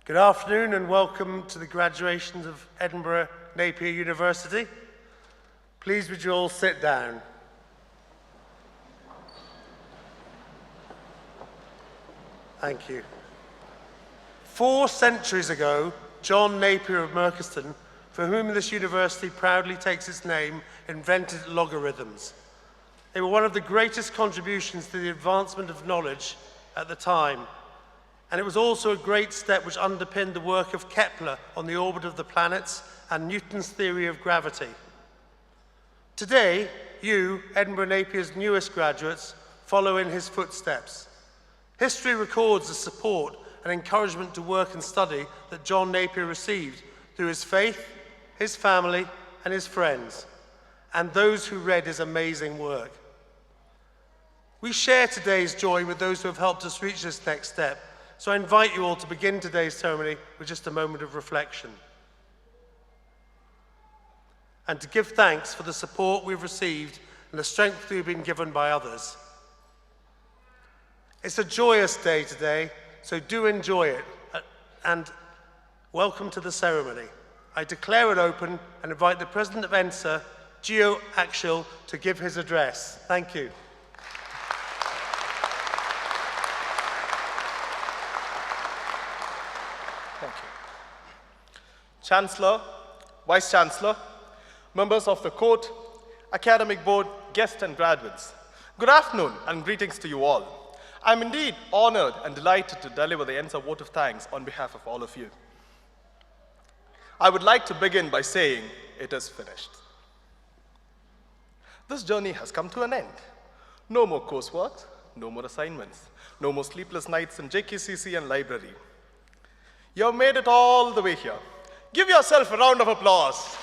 Good afternoon and welcome to the graduations of Edinburgh Napier University. Please would you all sit down. Thank you. 4 centuries ago, John Napier of Merchiston, for whom this university proudly takes its name, invented logarithms. They were one of the greatest contributions to the advancement of knowledge at the time. And it was also a great step which underpinned the work of Kepler on the orbit of the planets and Newton's theory of gravity. Today, you, Edinburgh Napier's newest graduates, follow in his footsteps. History records the support and encouragement to work and study that John Napier received through his faith, his family, and his friends, and those who read his amazing work. We share today's joy with those who have helped us reach this next step. So I invite you all to begin today's ceremony with just a moment of reflection and to give thanks for the support we've received and the strength we've been given by others. It's a joyous day today, so do enjoy it and welcome to the ceremony. I declare it open and invite the President of ENSA, Gio Akshil, to give his address. Thank you. Chancellor, Vice-Chancellor, members of the court, academic board, guests and graduates, good afternoon and greetings to you all. I'm indeed honored and delighted to deliver the ENSA vote of thanks on behalf of all of you. I would like to begin by saying it is finished. This journey has come to an end. No more coursework, no more assignments, no more sleepless nights in JKCC and library. You have made it all the way here. Give yourself a round of applause.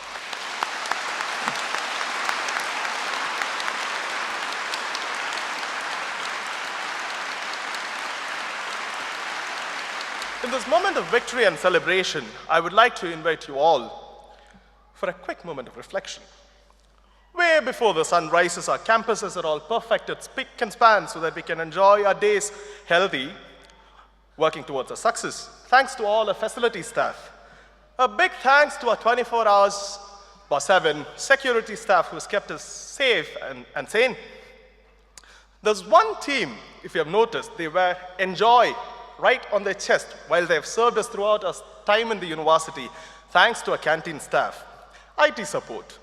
In this moment of victory and celebration, I would like to invite you all for a quick moment of reflection. Way before the sun rises, our campuses are all perfected spick and span so that we can enjoy our days healthy, working towards our success. Thanks to all our facility staff. A big thanks to our 24 hours by 7 security staff who has kept us safe and sane. There's one team, if you have noticed, they wear enjoy right on their chest while they have served us throughout our time in the university, thanks to our canteen staff. IT support.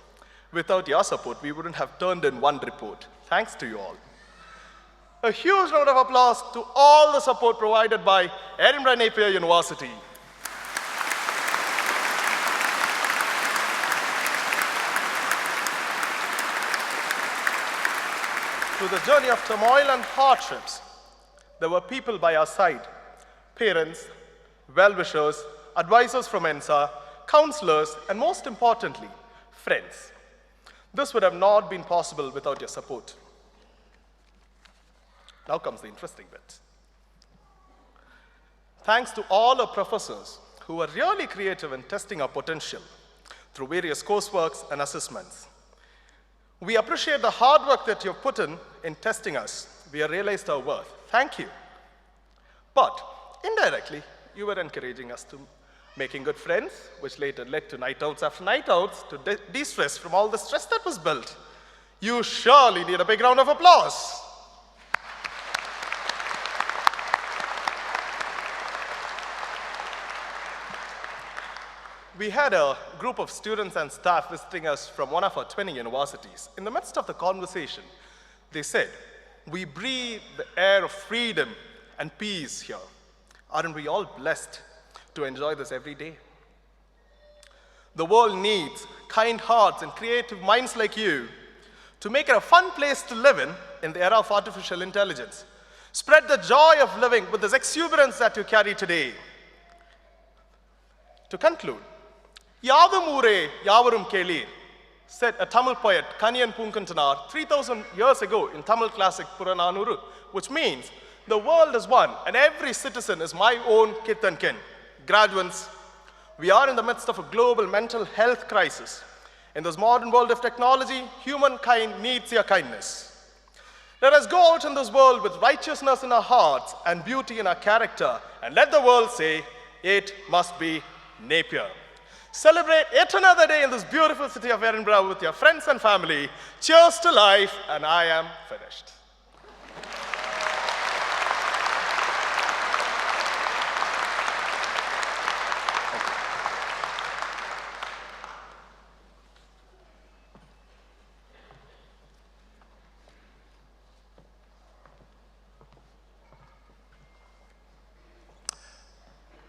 Without your support, we wouldn't have turned in one report. Thanks to you all. A huge round of applause to all the support provided by Edinburgh Napier University. Through the journey of turmoil and hardships, there were people by our side, parents, well-wishers, advisors from ENSA, counselors, and most importantly, friends. This would have not been possible without your support. Now comes the interesting bit. Thanks to all our professors who were really creative in testing our potential through various courseworks and assessments. We appreciate the hard work that you've put in testing us. We have realized our worth. Thank you. But indirectly, you were encouraging us to making good friends, which later led to night outs after night outs to de-stress from all the stress that was built. You surely need a big round of applause. We had a group of students and staff visiting us from one of our twinning universities. In the midst of the conversation, they said, "We breathe the air of freedom and peace here. Aren't we all blessed to enjoy this every day?" The world needs kind hearts and creative minds like you to make it a fun place to live in the era of artificial intelligence. Spread the joy of living with this exuberance that you carry today. To conclude, Yadum Ure Yavarum Kelir, said a Tamil poet, Kaniyan Punkantanar, 3,000 years ago in Tamil classic Purananuru, which means the world is one and every citizen is my own kith and kin. Graduates, we are in the midst of a global mental health crisis. In this modern world of technology, humankind needs your kindness. Let us go out in this world with righteousness in our hearts and beauty in our character, and let the world say, it must be Napier. Celebrate yet another day in this beautiful city of Edinburgh with your friends and family. Cheers to life, and I am finished.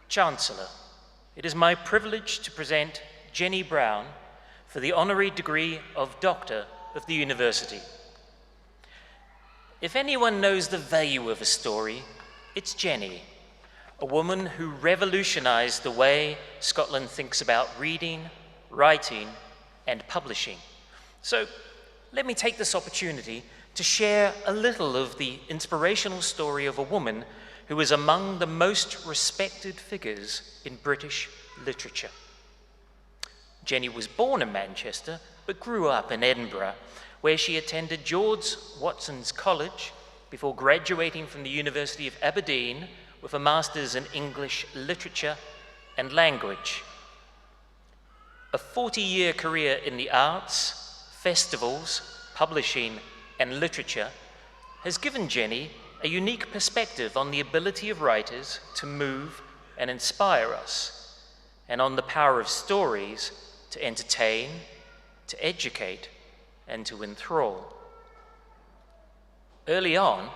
Chancellor, it is my privilege to present Jenny Brown for the honorary degree of Doctor of the University. If anyone knows the value of a story, it's Jenny, a woman who revolutionized the way Scotland thinks about reading, writing, and publishing. So let me take this opportunity to share a little of the inspirational story of a woman who is among the most respected figures in British literature. Jenny was born in Manchester, but grew up in Edinburgh, where she attended George Watson's College before graduating from the University of Aberdeen with a master's in English literature and language. A 40-year career in the arts, festivals, publishing, and literature has given Jenny a unique perspective on the ability of writers to move and inspire us, and on the power of stories to entertain, to educate, and to enthrall. Early on,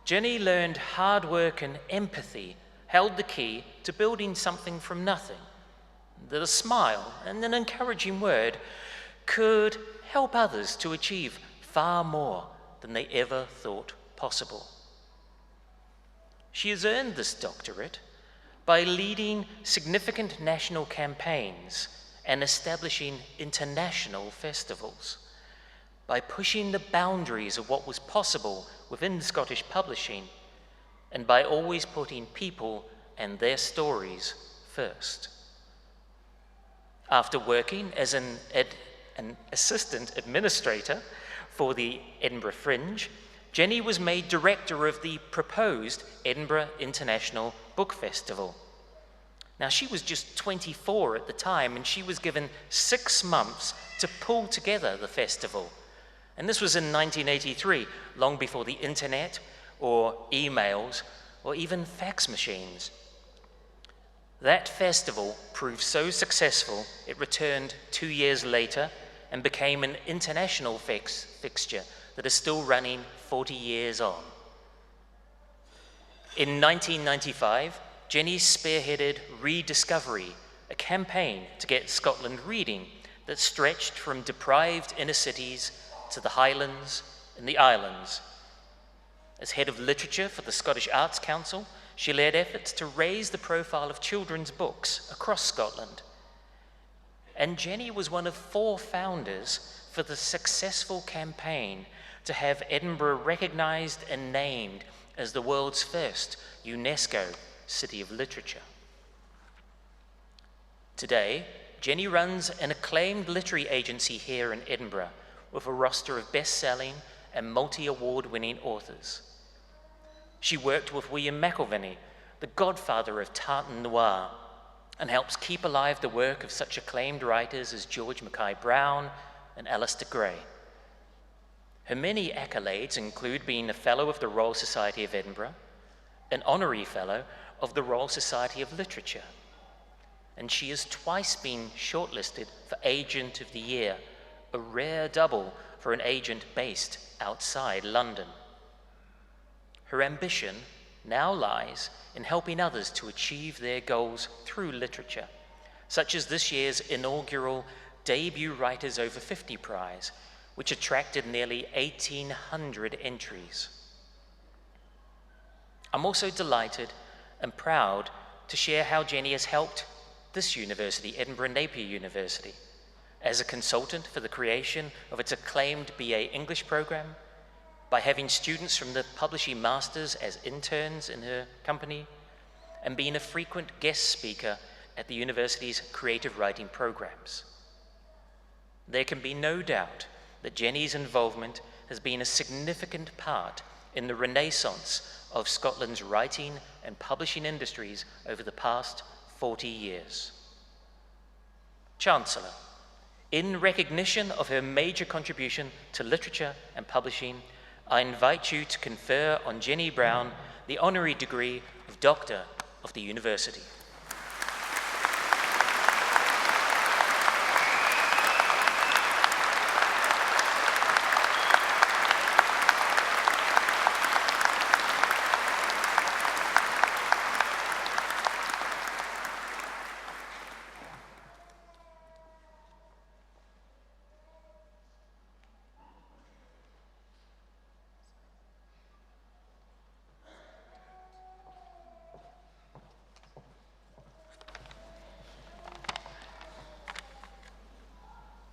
Jenny learned hard work and empathy held the key to building something from nothing, that a smile and an encouraging word could help others to achieve far more than they ever thought possible. She has earned this doctorate by leading significant national campaigns and establishing international festivals, by pushing the boundaries of what was possible within Scottish publishing, and by always putting people and their stories first. After working as an assistant administrator for the Edinburgh Fringe, Jenny was made director of the proposed Edinburgh International Book Festival. Now, she was just 24 at the time, and she was given 6 months to pull together the festival. And this was in 1983, long before the internet or emails or even fax machines. That festival proved so successful, it returned 2 years later and became an international fixture that is still running 40 years on. In 1995, Jenny spearheaded Rediscovery, a campaign to get Scotland reading that stretched from deprived inner cities to the Highlands and the Islands. As head of literature for the Scottish Arts Council, she led efforts to raise the profile of children's books across Scotland. And Jenny was one of 4 founders for the successful campaign to have Edinburgh recognized and named as the world's first UNESCO City of Literature. Today, Jenny runs an acclaimed literary agency here in Edinburgh with a roster of best-selling and multi-award-winning authors. She worked with William McIlvenney, the godfather of tartan noir, and helps keep alive the work of such acclaimed writers as George Mackay Brown and Alistair Gray. Her many accolades include being a Fellow of the Royal Society of Edinburgh, an Honorary Fellow of the Royal Society of Literature, and she has twice been shortlisted for Agent of the Year, a rare double for an agent based outside London. Her ambition now lies in helping others to achieve their goals through literature, such as this year's inaugural Debut Writers Over 50 Prize, which attracted nearly 1,800 entries. I'm also delighted and proud to share how Jenny has helped this university, Edinburgh Napier University, as a consultant for the creation of its acclaimed BA English program, by having students from the Publishing Masters as interns in her company, and being a frequent guest speaker at the university's creative writing programs. There can be no doubt that Jenny's involvement has been a significant part in the renaissance of Scotland's writing and publishing industries over the past 40 years. Chancellor, in recognition of her major contribution to literature and publishing, I invite you to confer on Jenny Brown the honorary degree of Doctor of the University.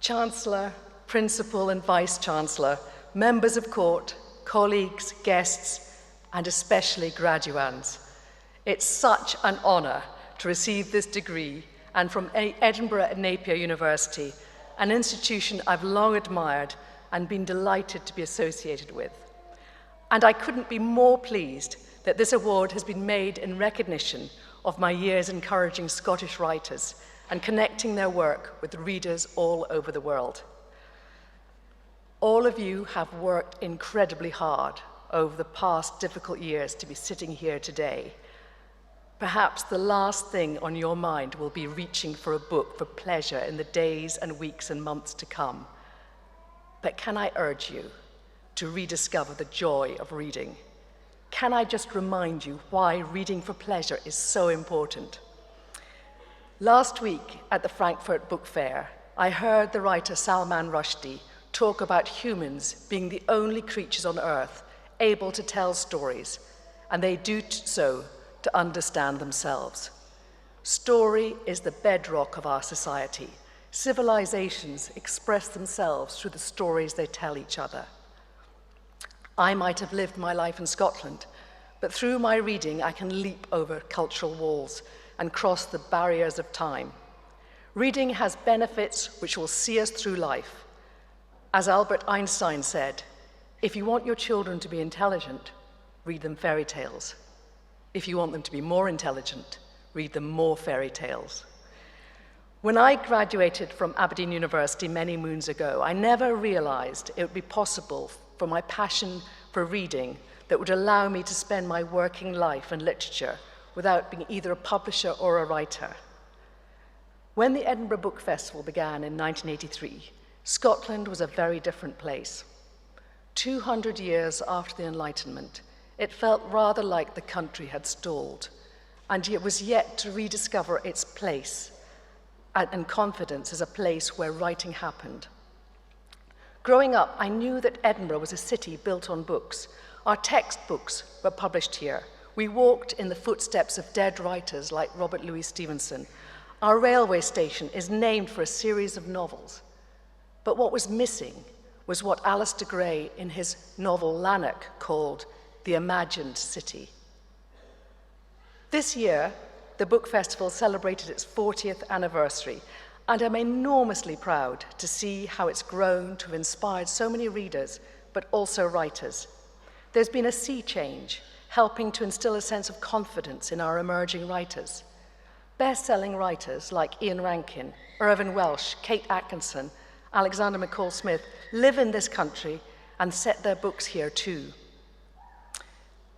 Chancellor, Principal and Vice-Chancellor, members of court, colleagues, guests, and especially graduands. It's such an honour to receive this degree, and from Edinburgh Napier University, an institution I've long admired and been delighted to be associated with. And I couldn't be more pleased that this award has been made in recognition of my years encouraging Scottish writers and connecting their work with readers all over the world. All of you have worked incredibly hard over the past difficult years to be sitting here today. Perhaps the last thing on your mind will be reaching for a book for pleasure in the days and weeks and months to come. But can I urge you to rediscover the joy of reading? Can I just remind you why reading for pleasure is so important? Last week at the Frankfurt Book Fair, I heard the writer Salman Rushdie talk about humans being the only creatures on earth able to tell stories, and they do so to understand themselves. Story is the bedrock of our society. Civilizations express themselves through the stories they tell each other. I might have lived my life in Scotland, but through my reading I can leap over cultural walls and cross the barriers of time. Reading has benefits which will see us through life. As Albert Einstein said, if you want your children to be intelligent, read them fairy tales. If you want them to be more intelligent, read them more fairy tales. When I graduated from Aberdeen University many moons ago, I never realized it would be possible for my passion for reading that would allow me to spend my working life in literature without being either a publisher or a writer. When the Edinburgh Book Festival began in 1983, Scotland was a very different place. 200 years after the Enlightenment, it felt rather like the country had stalled, and it was yet to rediscover its place and confidence as a place where writing happened. Growing up, I knew that Edinburgh was a city built on books. Our textbooks were published here. We walked in the footsteps of dead writers like Robert Louis Stevenson. Our railway station is named for a series of novels. But what was missing was what Alistair Gray in his novel Lanark called the imagined city. This year, the Book Festival celebrated its 40th anniversary, and I'm enormously proud to see how it's grown to have inspired so many readers, but also writers. There's been a sea change, helping to instill a sense of confidence in our emerging writers. Best-selling writers like Ian Rankin, Irvine Welsh, Kate Atkinson, Alexander McCall Smith live in this country and set their books here too.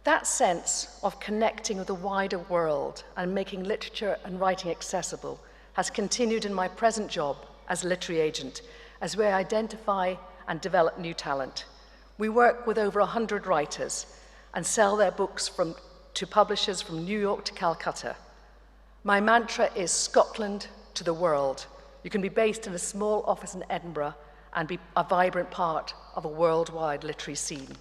That sense of connecting with the wider world and making literature and writing accessible has continued in my present job as literary agent, as we identify and develop new talent. We work with over 100 writers and sell their books to publishers from New York to Calcutta. My mantra is Scotland to the world. You can be based in a small office in Edinburgh and be a vibrant part of a worldwide literary scene.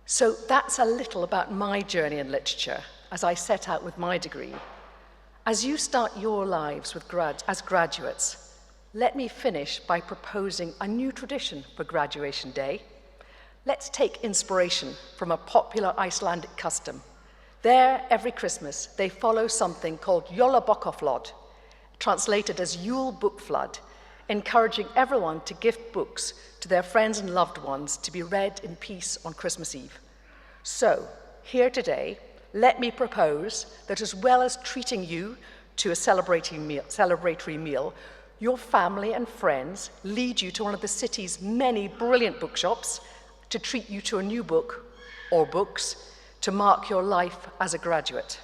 So that's a little about my journey in literature as I set out with my degree. As you start your lives as graduates, let me finish by proposing a new tradition for Graduation Day. Let's take inspiration from a popular Icelandic custom. There, every Christmas, they follow something called Jólabókaflóð, translated as Yule Book Flood, encouraging everyone to gift books to their friends and loved ones to be read in peace on Christmas Eve. So, here today, let me propose that as well as treating you to a celebratory meal, your family and friends lead you to one of the city's many brilliant bookshops to treat you to a new book or books to mark your life as a graduate.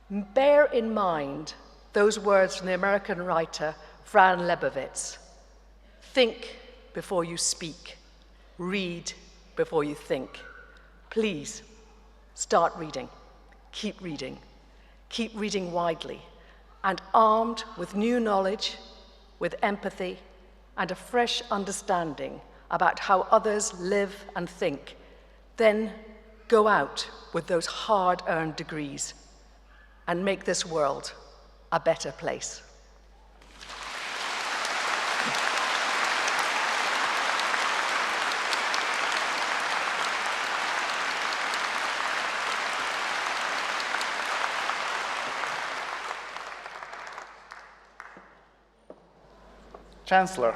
Bear in mind those words from the American writer Fran Lebowitz. Think before you speak. Read before you think. Please, start reading. Keep reading. Keep reading widely. And armed with new knowledge, with empathy, and a fresh understanding about how others live and think, then go out with those hard-earned degrees and make this world a better place. Chancellor,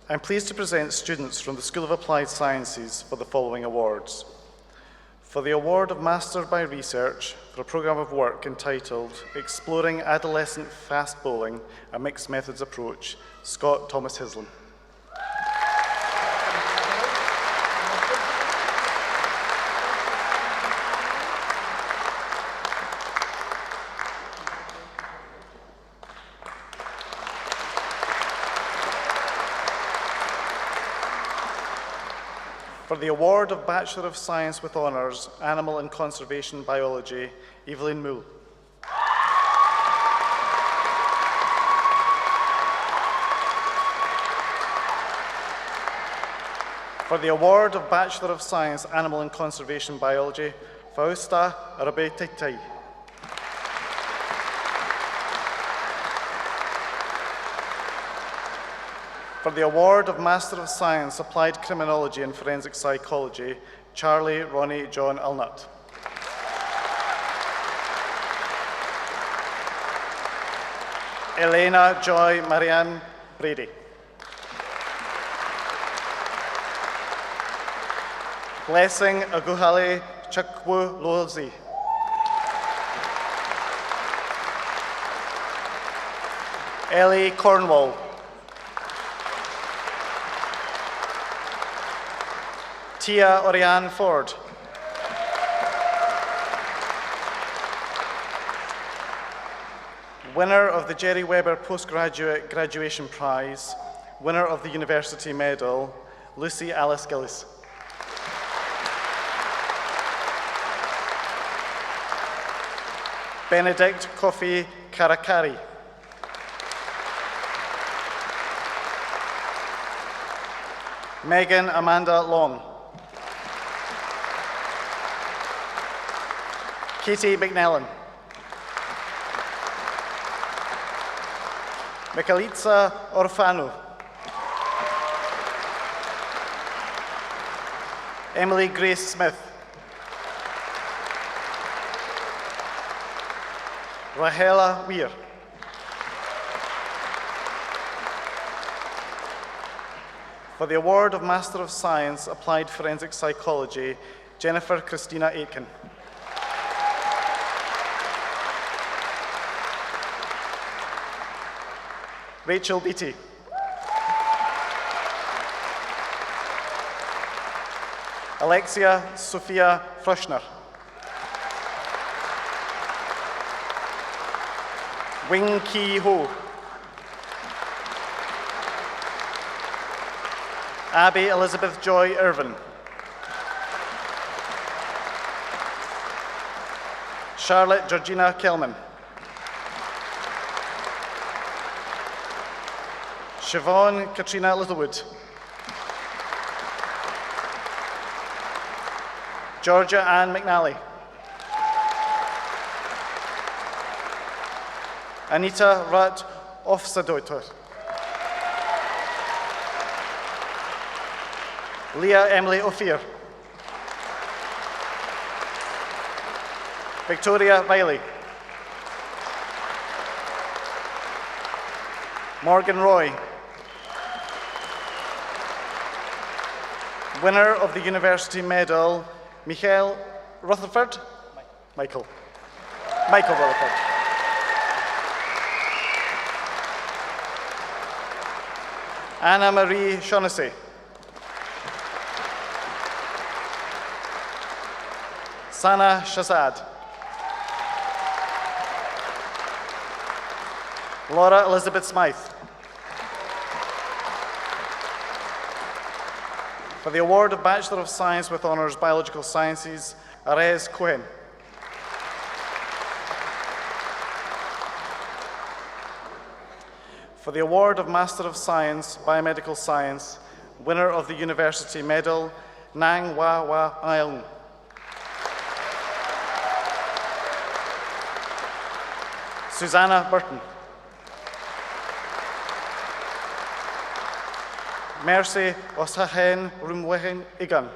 I'm pleased to present students from the School of Applied Sciences for the following awards. For the award of Master by Research for a programme of work entitled Exploring Adolescent Fast Bowling, a Mixed Methods Approach, Scott Thomas Hislin. For the award of Bachelor of Science with Honours, Animal and Conservation Biology, Evelyn Moule. For the award of Bachelor of Science, Animal and Conservation Biology, Fausta Rabeteitai. For the award of Master of Science, Applied Criminology and Forensic Psychology, Charlie Ronnie John Alnut. Elena Joy Marianne Brady. Blessing Aguhale Chakwu Lozi. Ellie Cornwall. Tia Oriane Ford. Winner of the Jerry Weber Postgraduate Graduation Prize, winner of the University Medal, Lucy Alice Gillis. Benedict Kofi Karakari. Megan Amanda Long. Katie McNellan. Michalitza Orfano. Emily Grace Smith. Rahela Weir. For the award of Master of Science, Applied Forensic Psychology, Jennifer Christina Aitken. Rachel Beattie. Alexia Sophia Frushner. Wing Ki Ho. Abby Elizabeth Joy Irvin. Charlotte Georgina Kelman. Siobhan Katrina Littlewood. Georgia Ann McNally. Anita Rat Ofsadotor. Leah Emily Ophir. Victoria Riley. Morgan Roy. Winner of the University Medal, Michael Rutherford. Michael Rutherford. Anna Marie Shaughnessy. Sana Shazad. Laura Elizabeth Smythe. For the award of Bachelor of Science with Honours Biological Sciences, Arez Cohen. For the award of Master of Science, Biomedical Science, winner of the University Medal, Nang Wa Wa Aung. Susanna Burton. Mercy Osahen Rumwehen Igan.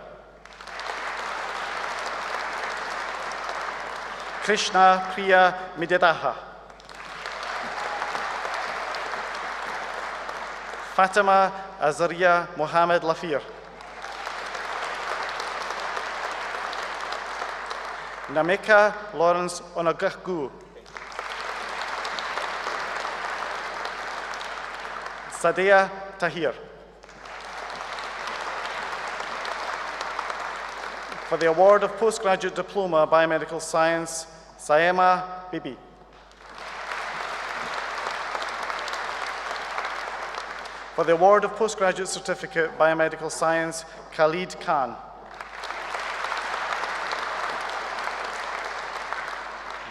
Krishna Priya Midedaha. Fatima Azaria Mohammed Lafir. Namika Lawrence Onagaku. Sadia Tahir. For the award of Postgraduate Diploma Biomedical Science, Saema Bibi. For the award of Postgraduate Certificate Biomedical Science, Khalid Khan.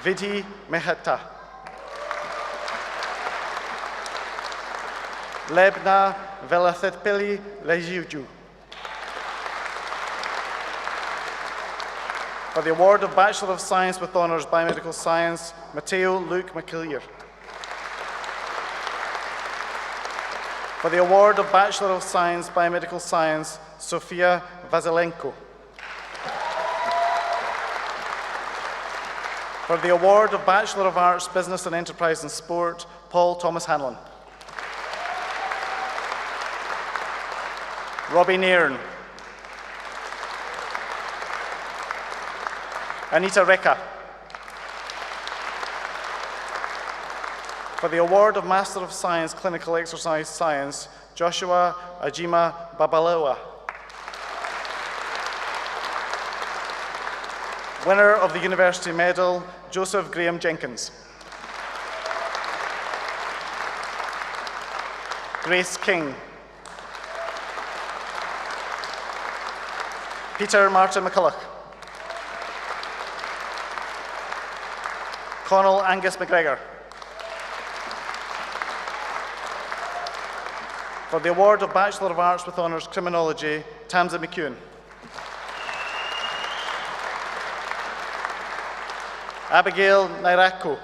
Vidhi Mehta. Lebna Velathetpili Lejuju. For the award of Bachelor of Science with Honours Biomedical Science, Matteo Luke McAleer. For the award of Bachelor of Science Biomedical Science, Sofia Vazilenko. For the award of Bachelor of Arts Business and Enterprise and Sport, Paul Thomas Hanlon. Robbie Nairn. Anita Rekka. For the award of Master of Science Clinical Exercise Science, Joshua Ajima Babalawa. Winner of the University Medal, Joseph Graham Jenkins. Grace King. Peter Martin McCulloch. Connell Angus McGregor. For the award of Bachelor of Arts with Honours Criminology, Tamsin McEwen. Abigail Nairako.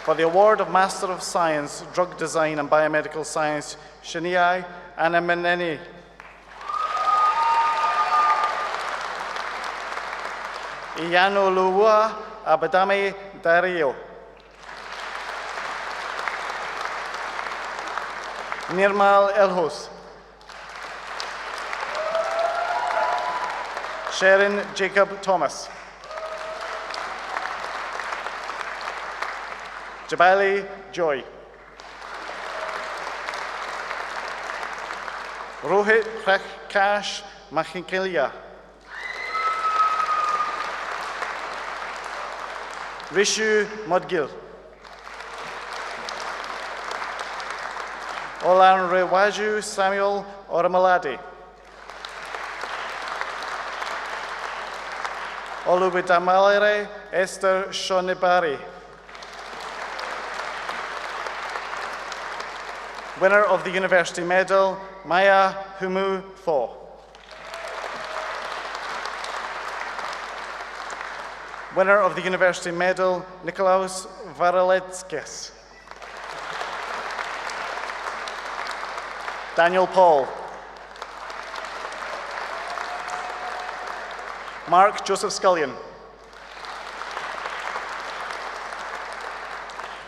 For the award of Master of Science, Drug Design and Biomedical Science, Shaniai Anameneni. Iyanolua Abadame Dario. Nirmal Elhos. Sharon Jacob Thomas. Jabali Joy. Rohit Prakash Mahinkelia. Rishu Modgil. Olanrewaju Samuel Oramalade. Olubidamalere Esther Shonibari. Winner of the University Medal, Maya Humu Thaw. Winner of the University Medal, Nikolaus Varaledzkis. Daniel Paul. Mark Joseph Scullion.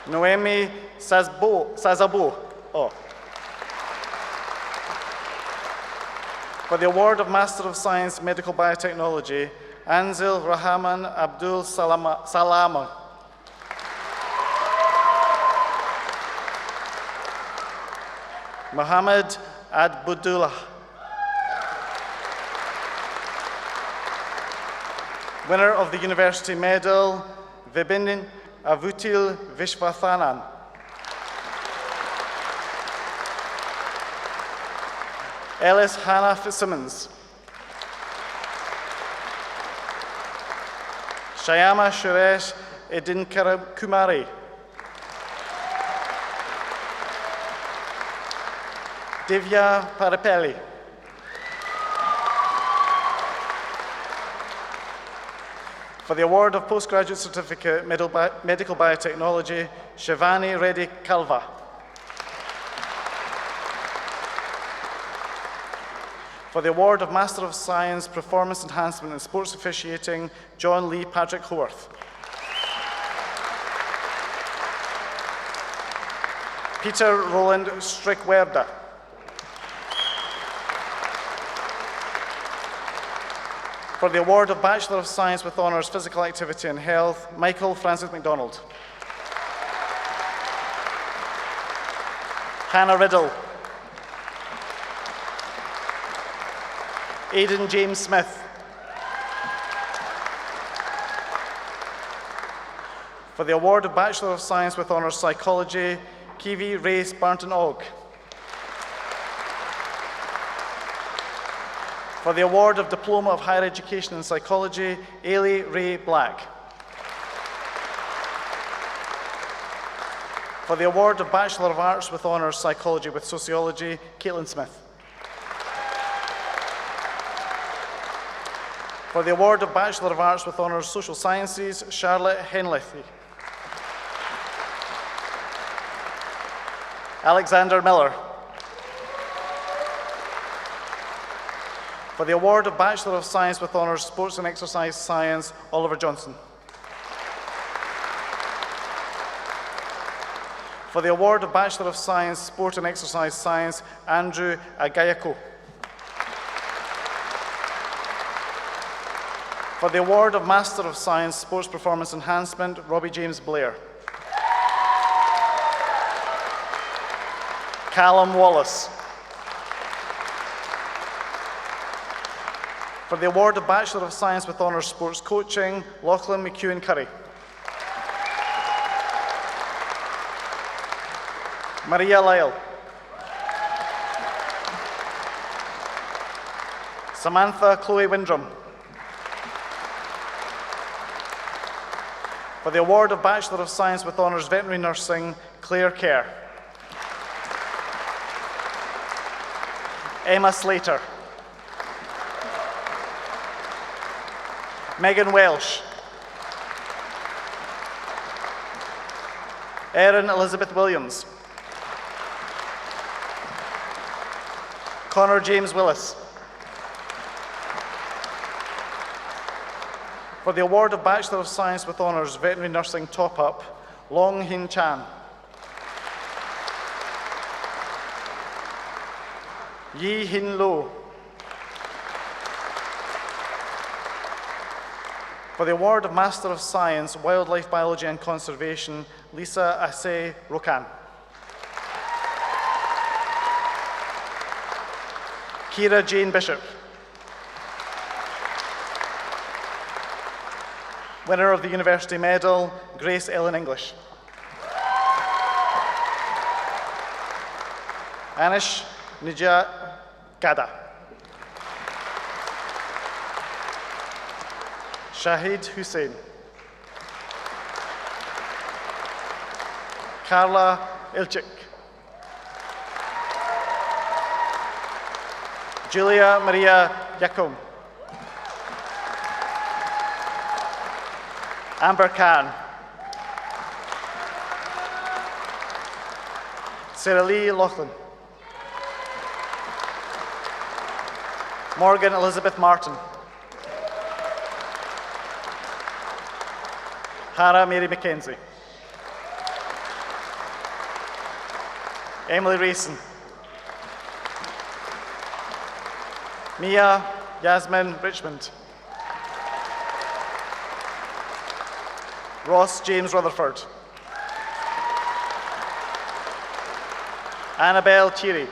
Noemi Sazabo. For the award of Master of Science, Medical Biotechnology, Anzil Rahman Abdul Salama. Muhammad Adbudullah. Winner of the University Medal, Vibin Avutil Vishwathanan. Ellis Hannah Fitzsimmons. Shyama Suresh Edinkara Kumari. Divya Parapelli. For the award of Postgraduate Certificate, Medical Biotechnology, Shivani Reddy Kalva. For the award of Master of Science, Performance Enhancement in Sports Officiating, John Lee Patrick Howarth. Peter Roland Strickwerda. For the award of Bachelor of Science with Honours Physical Activity and Health, Michael Francis MacDonald. Hannah Riddle. Aidan James Smith. For the award of Bachelor of Science with Honours Psychology, Kiwi Race Barton Og. For the award of Diploma of Higher Education in Psychology, Ailey Ray Black. For the award of Bachelor of Arts with Honours Psychology with Sociology, Caitlin Smith. For the award of Bachelor of Arts with Honours Social Sciences, Charlotte Henlithy. Alexander Miller. For the award of Bachelor of Science with Honours Sports and Exercise Science, Oliver Johnson. For the award of Bachelor of Science, Sport and Exercise Science, Andrew Agayako. For the award of Master of Science, Sports Performance Enhancement, Robbie James Blair. Callum Wallace. For the award of Bachelor of Science with Honours Sports Coaching, Lachlan McEwen Curry. Maria Lyle. Samantha Chloe Windrum. For the award of Bachelor of Science with Honours Veterinary Nursing, Claire Kerr. Emma Slater. Megan Welsh. Erin Elizabeth Williams. Connor James Willis. For the award of Bachelor of Science with Honours Veterinary Nursing Top-Up, Long Hin Chan. Yi Hin Lo. For the award of Master of Science, Wildlife Biology and Conservation, Lisa Asay Rokan. Kira Jane Bishop. Winner of the University Medal, Grace Ellen English. Anish Nijat Gada. Shahid Hussain. Carla Ilchik. Julia Maria Yakum. Amber Khan. Sarah Lee Laughlin. Morgan Elizabeth Martin. Hannah Mary McKenzie. Emily Rayson. Mia Yasmin Richmond. Ross James Rutherford. Annabelle Thierry.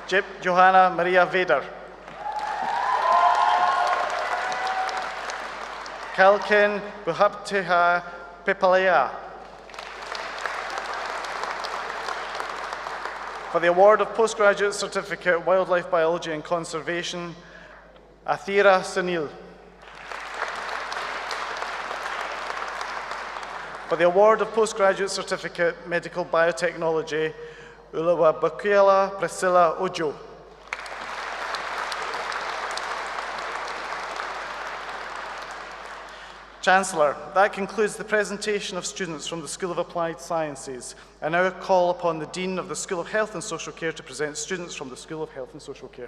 Jip Johanna Maria Vader. Kalkin Buhaptiha Pipalaya. For the award of Postgraduate Certificate Wildlife Biology and Conservation, Athira Sunil. For the award of Postgraduate Certificate Medical Biotechnology, Uluwabukela Priscilla Ojo. Chancellor, that concludes the presentation of students from the School of Applied Sciences. I now call upon the Dean of the School of Health and Social Care to present students from the School of Health and Social Care.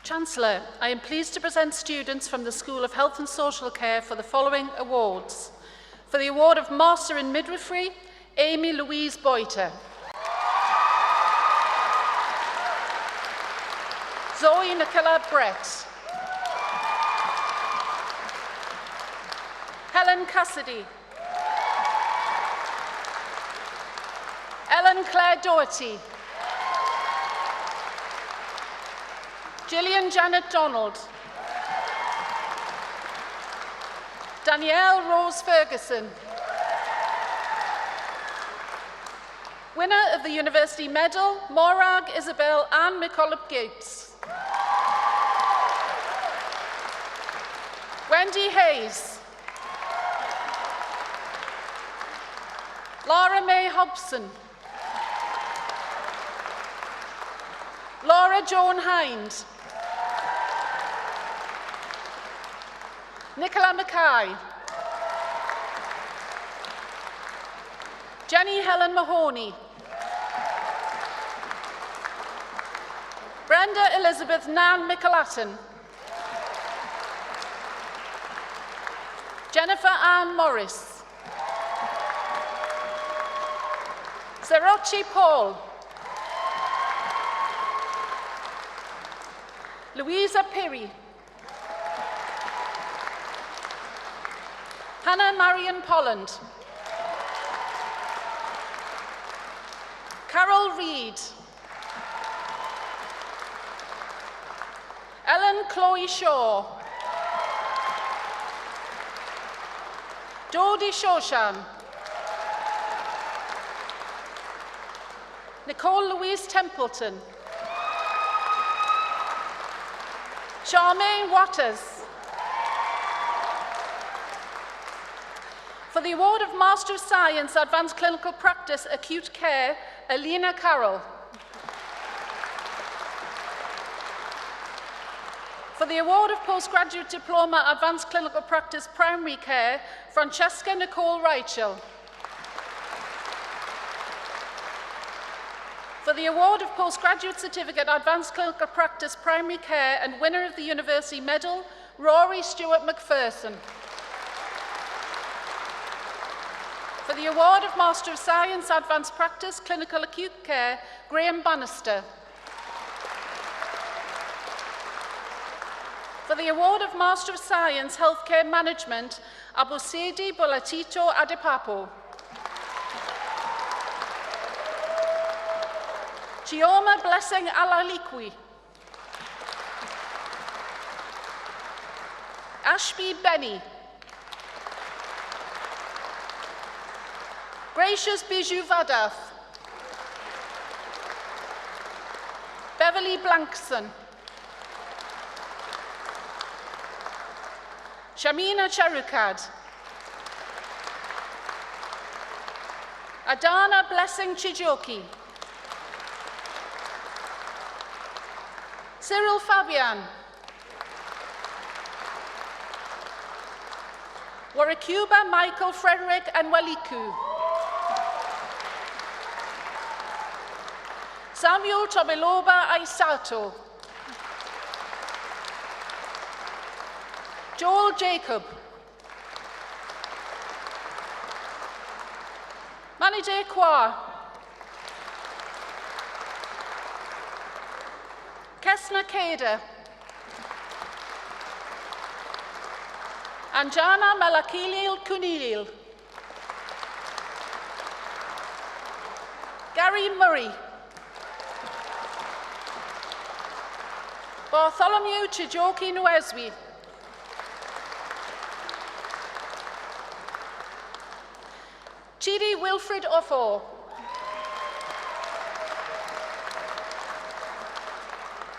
Chancellor, I am pleased to present students from the School of Health and Social Care for the following awards. For the award of Master in Midwifery, Amy Louise Boyter. Zoe Nicola Brett. Helen Cassidy. Ellen Claire Doherty. Gillian Janet Donald. Danielle Rose Ferguson. Winner of the University Medal, Morag Isabel Anne McCollop Gibbs. Wendy Hayes. Laura May Hobson. Laura Joan Hind. Nicola Mackay. Jenny Helen Mahoney. Brenda Elizabeth Nan Michelatan. Jennifer Ann Morris. Zerochi Paul. Louisa Pirry. Hannah Marion Polland. Carol Reed. Ellen Chloe Shaw. Dodie Shoshan. Nicole Louise Templeton. Charmaine Waters. For the award of Master of Science, Advanced Clinical Practice, Acute Care, Alina Carroll. For the award of Postgraduate Diploma, Advanced Clinical Practice, Primary Care, Francesca Nicole Reichel. For the award of Postgraduate Certificate, Advanced Clinical Practice, Primary Care, and winner of the University Medal, Rory Stewart McPherson. For the award of Master of Science, Advanced Practice, Clinical Acute Care, Graham Bannister. For the award of Master of Science, Healthcare Management, Abosedi Bolatito Adepapo. Chioma Blessing Alalikwi. Ashby Benny. Gracious Bijou Vadath. Beverly Blankson. Shamina Charukad. Adana Blessing Chijoki. Cyril Fabian. Warikuba Michael Frederick Anwaliku. Samuel Tobiloba Aisato. Joel Jacob. Manide Kwa. Kesna Keda. Anjana Malakilil Kunilil. Gary Murray. Bartholomew Chijoki Nweswi. Chidi Wilfred Offo.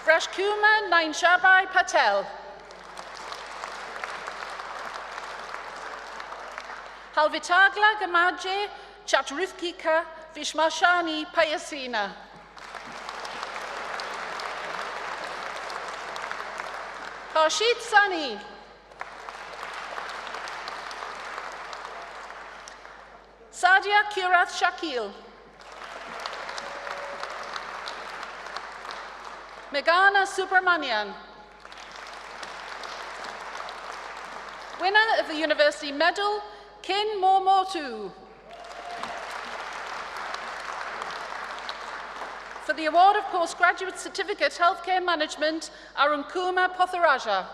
Vrashkuma Nainshabai Patel. Halvitagla Gamaje Chatrufkika Vishmashani Payasina. Harshit Sani. Sadia Kirath Shakil. Megana Subramanian. Winner of the University Medal, Kin Momotu. For the award of Postgraduate Certificate Healthcare Management, Arunkuma Potharaja.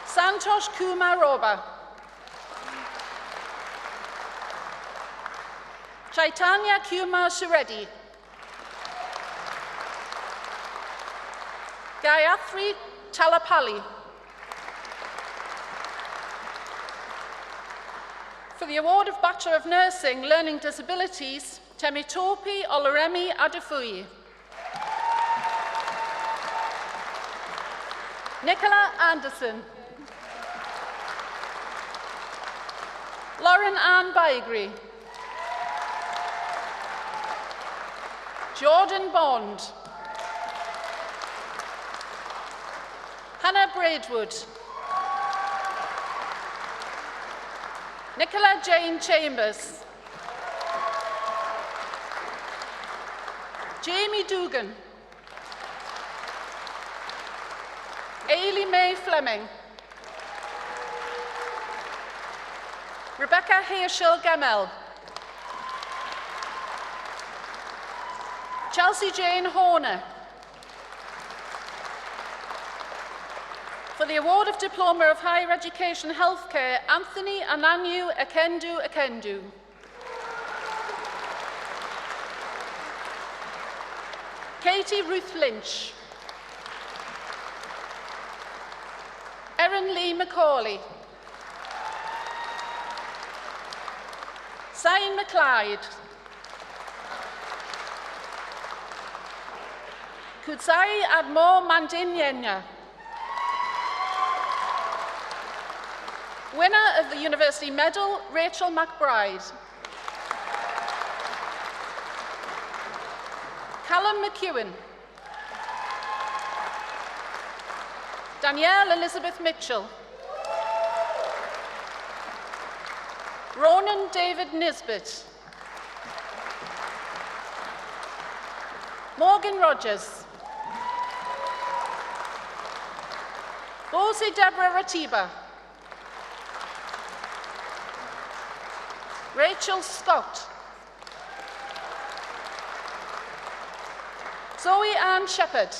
Santosh Kumar Roba. Chaitanya Kumar Suredi. Gayatri Talapalli. For the award of Bachelor of Nursing, Learning Disabilities, Temitopi Oloremi Adufui. Nicola Anderson. Lauren Ann Baigri. Jordan Bond. Hannah Braidwood. Nicola Jane Chambers. Jamie Dugan. Ailey May Fleming. Rebecca Herschel Gamel. Chelsea Jane Horner. For the award of Diploma of Higher Education Healthcare, Anthony Ananyu Akendu Akendu. Katie Ruth Lynch. Erin Lee McCauley. Sian McLeod. Kudzai Admo Mandinyenya. Winner of the University Medal, Rachel McBride. Callum McEwen. Danielle Elizabeth Mitchell. Ronan David Nisbet. Morgan Rogers. Bosie Deborah Ratiba. Rachel Scott. Zoe Ann Shepherd.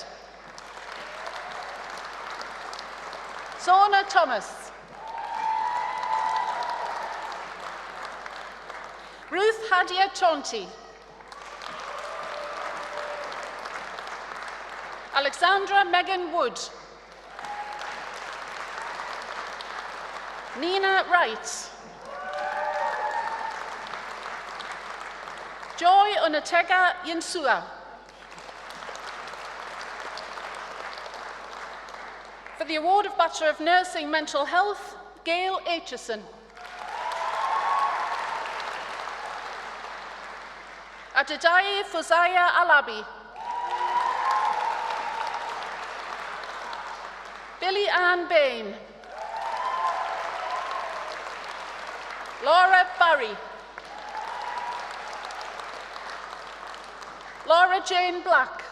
Zona Thomas. Ruth Hadia Tonti. Alexandra Megan Wood. Nina Wright. Joy Onatega Yinsua. For the award of Bachelor of Nursing Mental Health, Gail Aitchison. Adedai Fuzaya Alabi. Billy Ann Bain. Laura Barry. Laura Jane Black.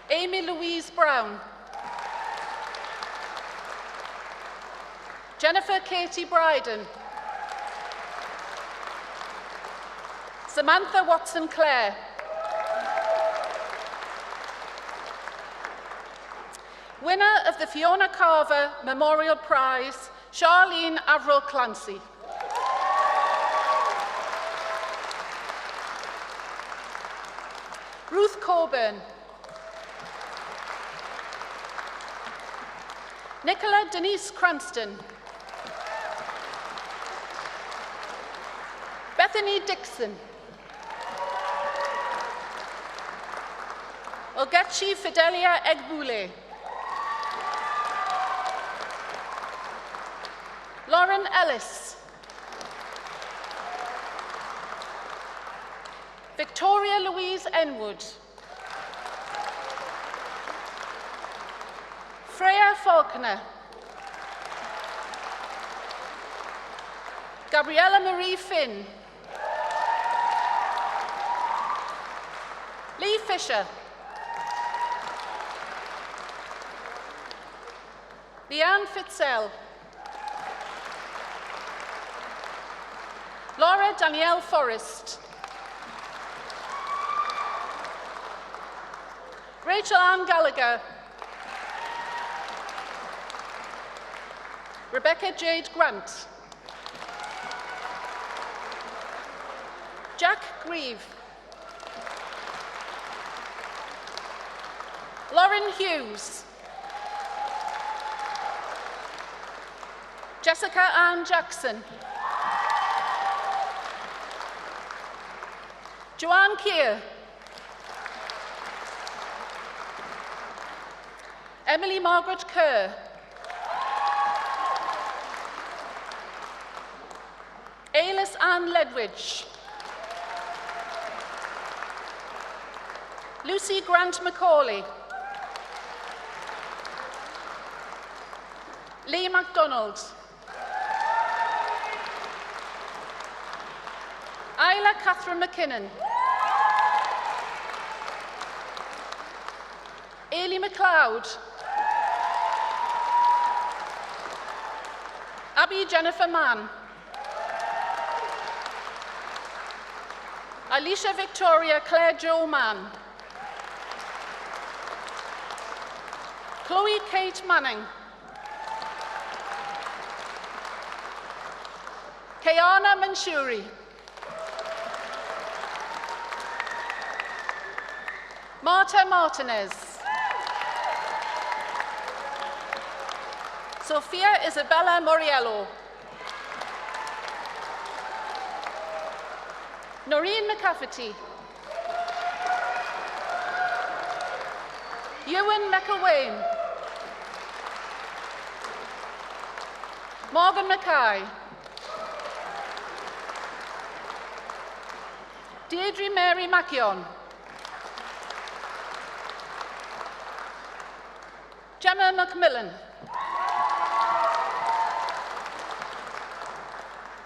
Amy Louise Brown. Jennifer Katie Bryden. Samantha Watson-Clare. Winner of the Fiona Carver Memorial Prize, Charlene Averill-Clancy. Ruth Coburn. Nicola Denise Cranston. Bethany Dixon. Ogechi Fidelia Egbule. Lauren Ellis. Victoria Louise Enwood. Freya Faulkner. Gabriella Marie Finn. Lee Fisher. Leanne Fitzell. Laura Danielle Forrest. Rachel Ann Gallagher. Rebecca Jade Grant. Jack Grieve. Lauren Hughes. Jessica Ann Jackson. Joanne Keir. Emily Margaret Kerr. Ailis Ann Ledwidge. Lucy Grant Macaulay. Lee MacDonald. Isla Catherine McKinnon. Ailey MacLeod. Abby Jennifer Mann. Alicia Victoria Claire Jo Mann. Chloe Kate Manning. Kayana Manshuri. Marta Martinez. Sophia Isabella Moriello. Noreen McCafferty. Ewan McElwain. Morgan Mackay. Deirdre Mary Mackion. Gemma Macmillan.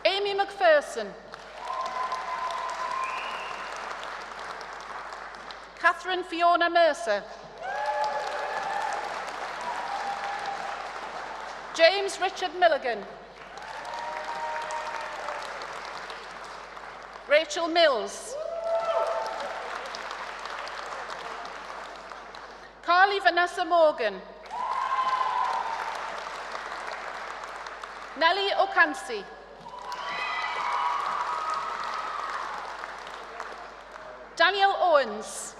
Amy McPherson. Catherine Fiona Mercer. James Richard Milligan. Rachel Mills. Carly Vanessa Morgan. Nellie Okansi. Daniel Owens.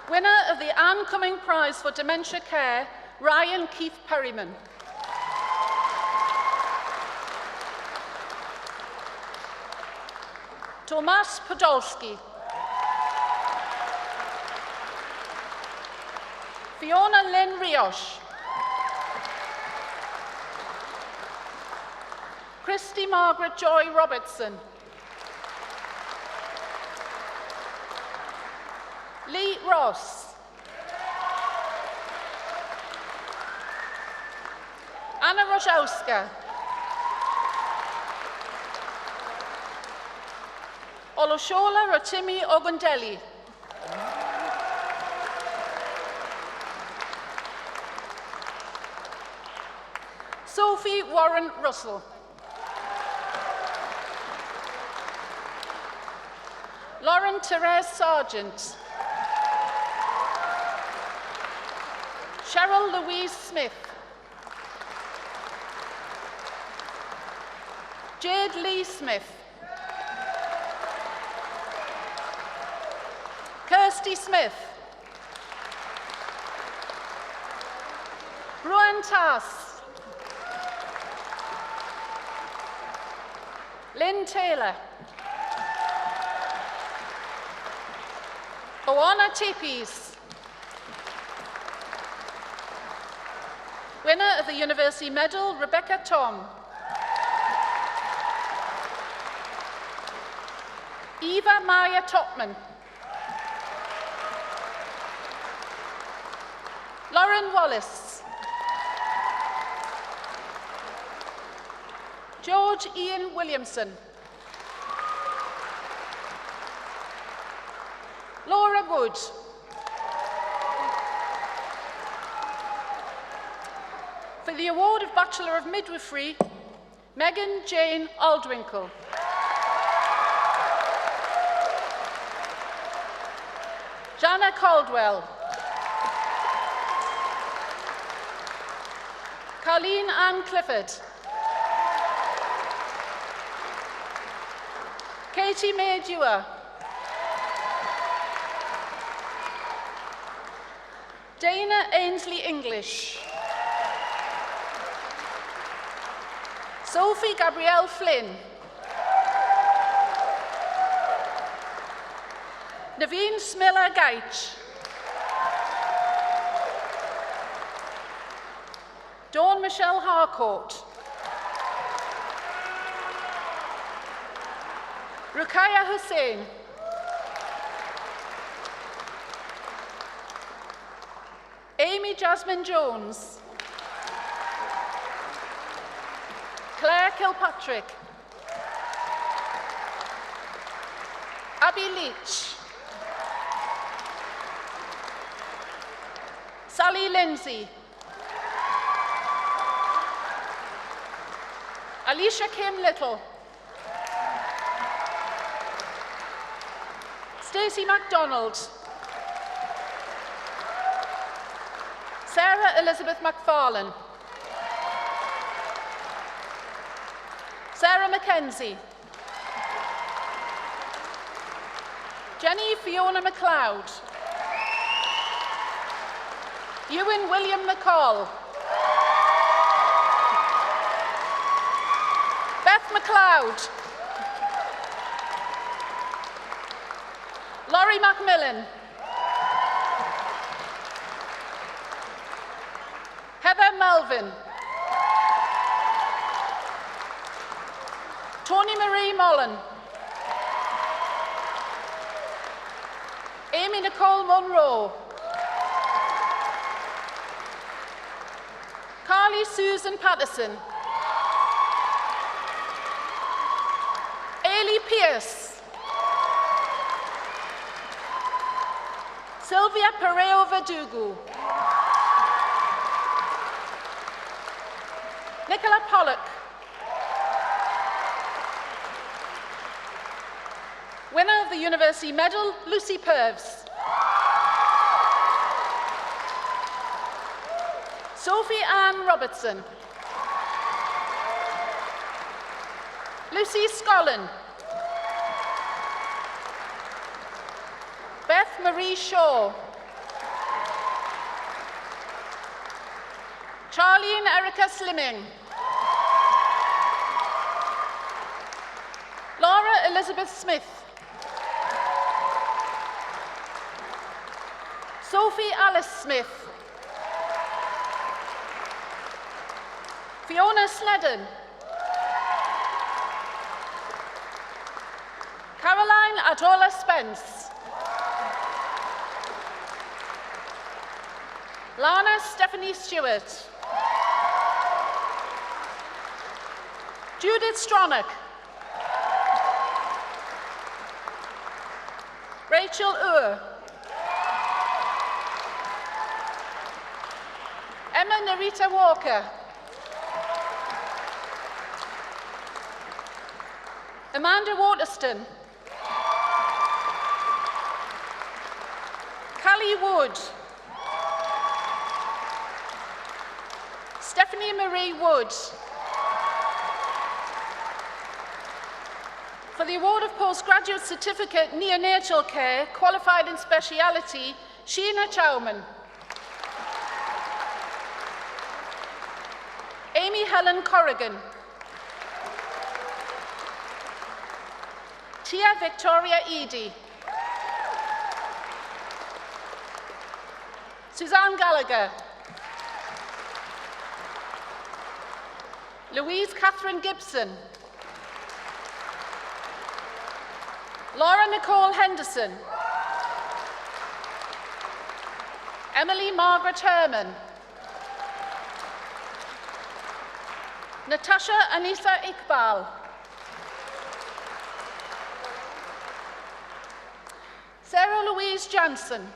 Winner of the Anne Cumming Prize for Dementia Care, Ryan Keith Perryman. Tomasz Podolski. Fiona Lynn Rioche. Christy Margaret Joy Robertson. Lee Ross. Anna Rojowska. Olushola Rotimi Ogundeli. Sophie Warren Russell. Lauren Therese Sargent. Cheryl Louise Smith. Jade Lee Smith. Kirsty Smith. Ruan Tass. Lynn Taylor. Oana Tipis. Winner of the University Medal, Rebecca Tom. Eva Maya Topman. Lauren Wallace. George Ian Williamson. Laura Wood. For the award of Bachelor of Midwifery, Megan Jane Aldwinkle. Jana Caldwell. Colleen Ann Clifford. Katie May Dewar. Dana Ainsley English. Sophie Gabrielle Flynn. Naveen Smiller Gaich. Dawn Michelle Harcourt. Ruqayya Hussain. Amy Jasmine Jones. Claire Kilpatrick. Abby Leach. Sally Lindsay. Alicia Kim Little. Stacey MacDonald. Sarah Elizabeth McFarlane. Sarah Mackenzie. Jenny Fiona MacLeod. Ewan William McCall. Beth MacLeod. Laurie Macmillan. Heather Melvin. Tony Marie Mullen. Amy Nicole Monroe. Carly Susan Patterson. Ailey Pierce. Sylvia Pereo Verdugo. Nicola Pollock. Winner of the University Medal, Lucy Purves. Sophie Ann Robertson. Lucy Scollin. Beth Marie Shaw. Charlene Erica Slimming. Laura Elizabeth Smith. Sophie Alice Smith. Fiona Snedden. Caroline Adola Spence. Lana Stephanie Stewart. Judith Stronach. Rachel Ur. Emma Narita Walker. Amanda Waterston. Callie Wood. Stephanie Marie Wood. For the award of postgraduate certificate neonatal care, qualified in speciality, Sheena Chowman. Amy Helen Corrigan. Tia Victoria Eady. Suzanne Gallagher. Louise Catherine Gibson. Laura Nicole Henderson. Emily Margaret Herman. Natasha Anissa Iqbal. Sarah Louise Jansen.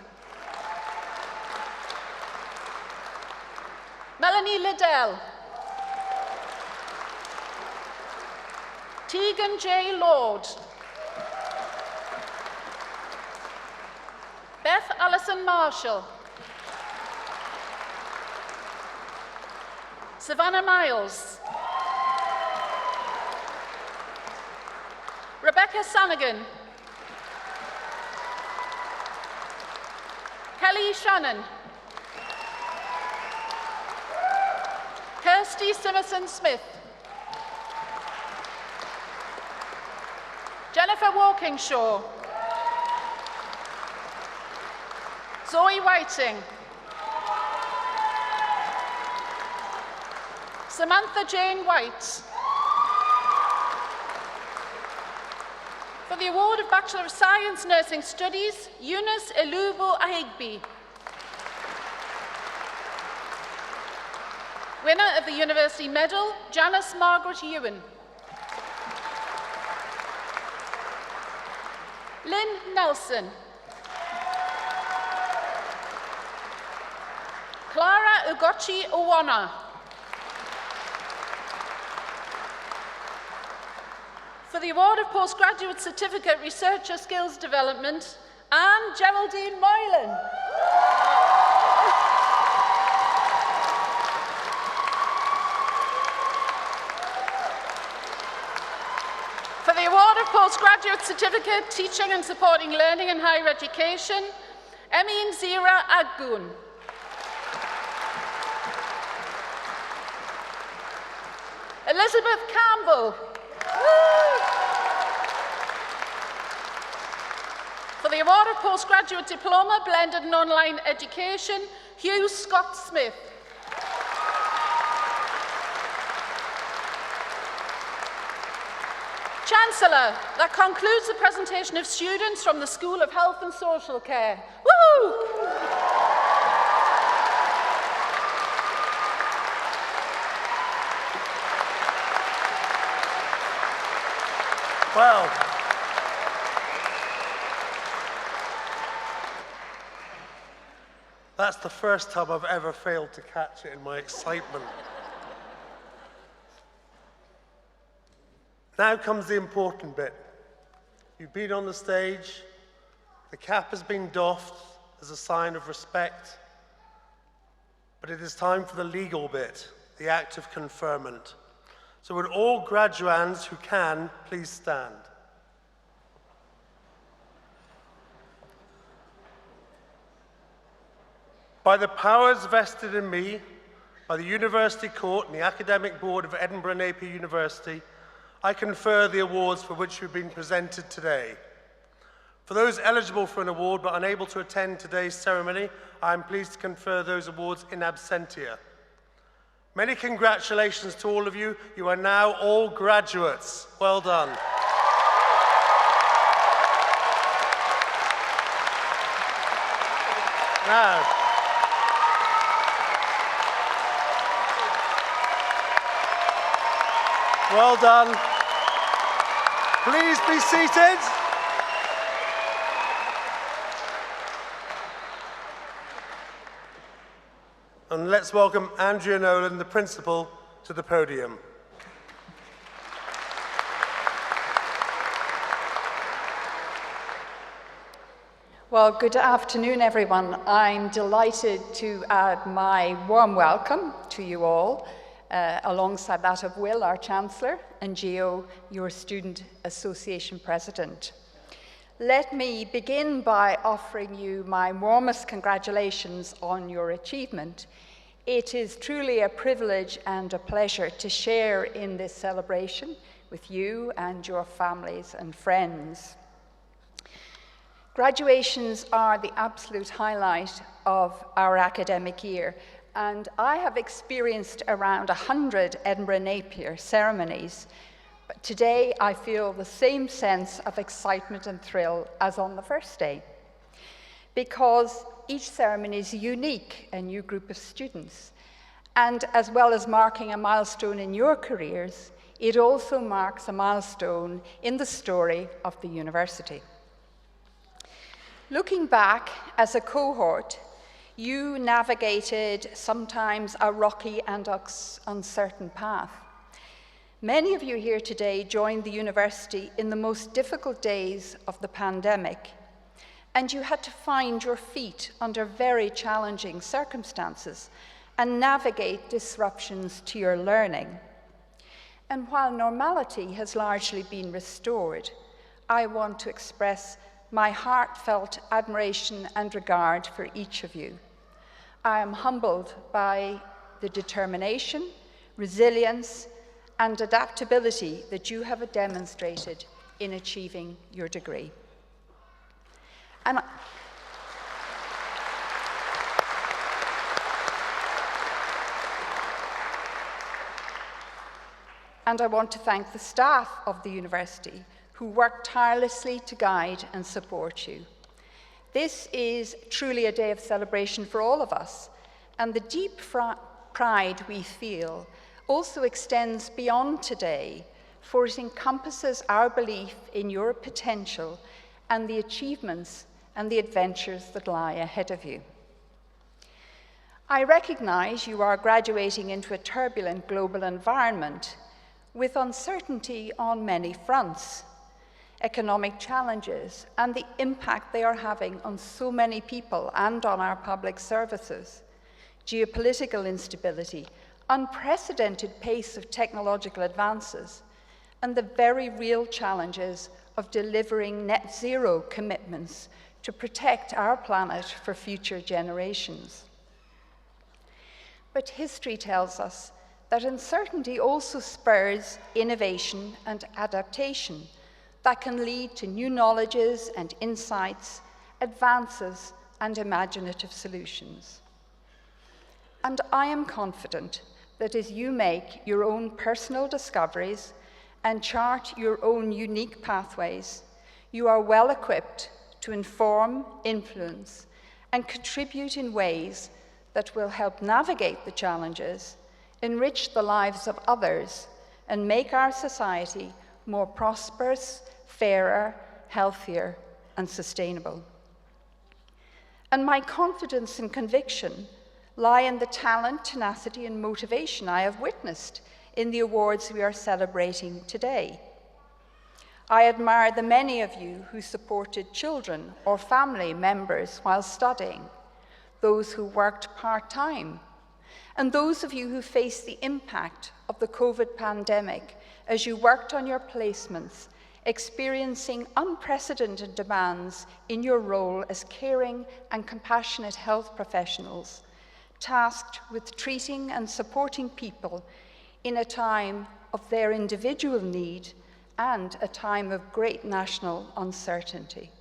Melanie Liddell. Tegan J. Lord. Beth Allison Marshall. Savannah Miles. Rebecca Sanigan. Kelly Shannon. Kirsty Simerson Smith. Jennifer Walkingshaw. Zoe Whiting. Samantha Jane White. For the award of Bachelor of Science Nursing Studies, Eunice Elubo Ahigby. Winner of the University Medal, Janice Margaret Ewan. Lynn Nelson. Clara Ugochi Owana. For the award of Postgraduate Certificate Researcher Skills Development, Anne Geraldine Moylan. For the award of Postgraduate Certificate Teaching and Supporting Learning in Higher Education, Emin Zira Aggun. Elizabeth Campbell. For the award of Postgraduate Diploma, Blended and Online Education, Hugh Scott Smith. Chancellor, that concludes the presentation of students from the School of Health and Social Care. Woohoo! Well, that's the first time I've ever failed to catch it in my excitement. Now comes the important bit. You've been on the stage, the cap has been doffed as a sign of respect, but it is time for the legal bit, the act of conferment. So would all graduands who can, please stand. By the powers vested in me by the University Court and the Academic Board of Edinburgh Napier University, I confer the awards for which you've been presented today. For those eligible for an award but unable to attend today's ceremony, I am pleased to confer those awards in absentia. Many congratulations to all of you. You are now all graduates. Well done. Now, well done. Please be seated. And let's welcome Andrea Nolan, the Principal, to the podium. Well, good afternoon, everyone. I'm delighted to add my warm welcome to you all, alongside that of Will, our Chancellor, and Gio, your Student Association President. Let me begin by offering you my warmest congratulations on your achievement. It is truly a privilege and a pleasure to share in this celebration with you and your families and friends. Graduations are the absolute highlight of our academic year, and I have experienced around 100 Edinburgh Napier ceremonies, but today I feel the same sense of excitement and thrill as on the first day, because each ceremony is unique, a new group of students, and as well as marking a milestone in your careers, it also marks a milestone in the story of the university. Looking back as a cohort, you navigated sometimes a rocky and uncertain path. Many of you here today joined the university in the most difficult days of the pandemic, and you had to find your feet under very challenging circumstances and navigate disruptions to your learning. And while normality has largely been restored, I want to express my heartfelt admiration and regard for each of you. I am humbled by the determination, resilience, and adaptability that you have demonstrated in achieving your degree. And I want to thank the staff of the university who work tirelessly to guide and support you. This is truly a day of celebration for all of us, and the deep pride we feel also extends beyond today, for it encompasses our belief in your potential and the achievements and the adventures that lie ahead of you. I recognize you are graduating into a turbulent global environment with uncertainty on many fronts. Economic challenges and the impact they are having on so many people and on our public services, geopolitical instability, unprecedented pace of technological advances, and the very real challenges of delivering net zero commitments to protect our planet for future generations. But history tells us that uncertainty also spurs innovation and adaptation that can lead to new knowledges and insights, advances, and imaginative solutions. And I am confident that as you make your own personal discoveries and chart your own unique pathways, you are well equipped to inform, influence, and contribute in ways that will help navigate the challenges, enrich the lives of others, and make our society more prosperous, fairer, healthier, and sustainable. And my confidence and conviction lie in the talent, tenacity, and motivation I have witnessed in the awards we are celebrating today. I admire the many of you who supported children or family members while studying, those who worked part-time, and those of you who faced the impact of the COVID pandemic as you worked on your placements, experiencing unprecedented demands in your role as caring and compassionate health professionals, tasked with treating and supporting people in a time of their individual need and a time of great national uncertainty.